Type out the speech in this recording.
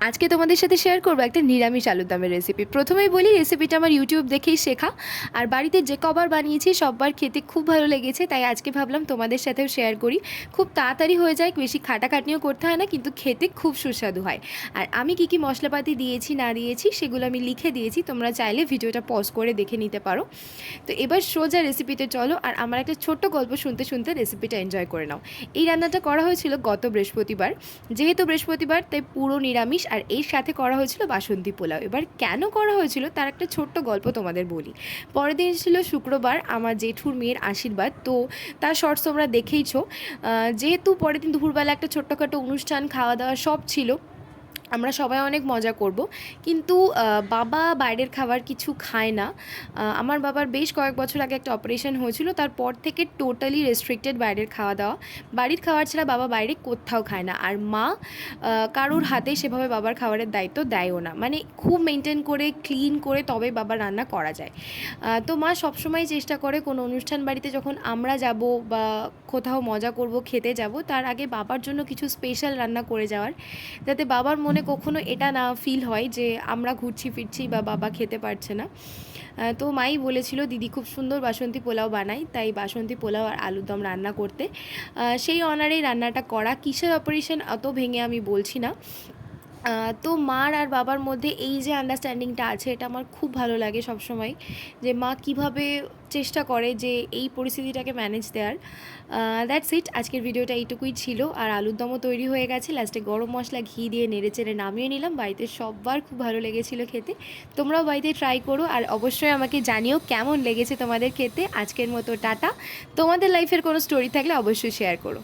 আজকে তোমাদের সাথে শেয়ার করবো একটা নিরামিষ আলুর দমের রেসিপি। প্রথমেই বলি, রেসিপিটা আমার ইউটিউব দেখেই শেখা, আর বাড়িতে যে কবার বানিয়েছি সববার খেতে খুব ভালো লেগেছে, তাই আজকে ভাবলাম তোমাদের সাথেও শেয়ার করি। খুব তাড়াতাড়ি হয়ে যায়, বেশি খাটাখাটনিও করতে হয় না, কিন্তু খেতে খুব সুস্বাদু হয়। আর আমি কী কী মশলাপাতি দিয়েছি না দিয়েছি সেগুলো আমি লিখে দিয়েছি, তোমরা চাইলে ভিডিওটা পজ করে দেখে নিতে পারো। তো এবার সোজা রেসিপিতে চলো, আর আমার একটা ছোট্ট গল্প শুনতে শুনতে রেসিপিটা এনজয় করে নাও। এই রান্নাটা করা হয়েছিল গত বৃহস্পতিবার। যেহেতু বৃহস্পতিবার তাই পুরো নিরামিষ, আর এর সাথে করা হয়েছিল বাসন্তী পোলাও। এবার কেন করা হয়েছিল তার একটা ছোট্ট গল্প তোমাদের বলি। পরের দিন ছিল শুক্রবার, আমার জেঠুর মেয়ের আশীর্বাদ, তো তার শর্টস তোমরা দেখেইছো। যেহেতু পরের দিন দুপুরবেলা একটা ছোট্টখাটো অনুষ্ঠান, খাওয়া দাওয়া সব ছিল, আমরা সবাই অনেক মজা করব, কিন্তু বাবা বাইরের খাবার কিছু খায় না। আমার বাবার বেশ কয়েক বছর আগে একটা অপারেশন হয়েছিল, তারপর থেকে টোটালি রেস্ট্রিক্টেড বাইরের খাওয়া দাওয়া। বাড়ির খাবার ছাড়া বাবা বাইরে কোথাও খায় না, আর মা কারোর হাতে সেভাবে বাবার খাবারের দায়িত্ব দেয়ও না, মানে খুব মেনটেন করে ক্লিন করে তবে বাবার রান্না করা যায়। তো মা সবসময় চেষ্টা করে কোনো অনুষ্ঠান বাড়িতে যখন আমরা যাব বা কোথাও মজা করব, খেতে যাব, তার আগে বাবার জন্য কিছু স্পেশাল রান্না করে যাওয়ার, যাতে বাবার মনে কখনো এটা না ফিল হয় যে আমরা ঘুরছি ফিরছি বা বাবা খেতে পারছে না। তো মাই বলেছিল দিদি খুব সুন্দর বাসন্তী পোলাও বানাই, তাই বাসন্তী পোলাও আর আলুর দম রান্না করতে। সেই অনারেই রান্নাটা করা। কিসের অপারেশন অত ভেঙে আমি বলছি না। তো মার আর বাবার মধ্যে এই যে আন্ডারস্ট্যান্ডিংটা আছে, এটা আমার খুব ভালো লাগে সবসময়, যে মা কিভাবে চেষ্টা করে যে এই পরিস্থিতিটাকে ম্যানেজ দেওয়ার। দ্যাটস ইট, আজকের ভিডিওটা এইটুকুই ছিল। আর আলুর দমও তৈরি হয়ে গেছে, লাস্টে গরম মশলা ঘি দিয়ে নেড়ে চেড়ে নামিয়ে নিলাম। বাড়িতে সবার খুব ভালো লেগেছিলো খেতে। তোমরাও বাড়িতে ট্রাই করো, আর অবশ্যই আমাকে জানিও কেমন লেগেছে তোমাদের খেতে। আজকের মতো টাটা। তোমাদের লাইফের কোনো স্টোরি থাকলে অবশ্যই শেয়ার করো।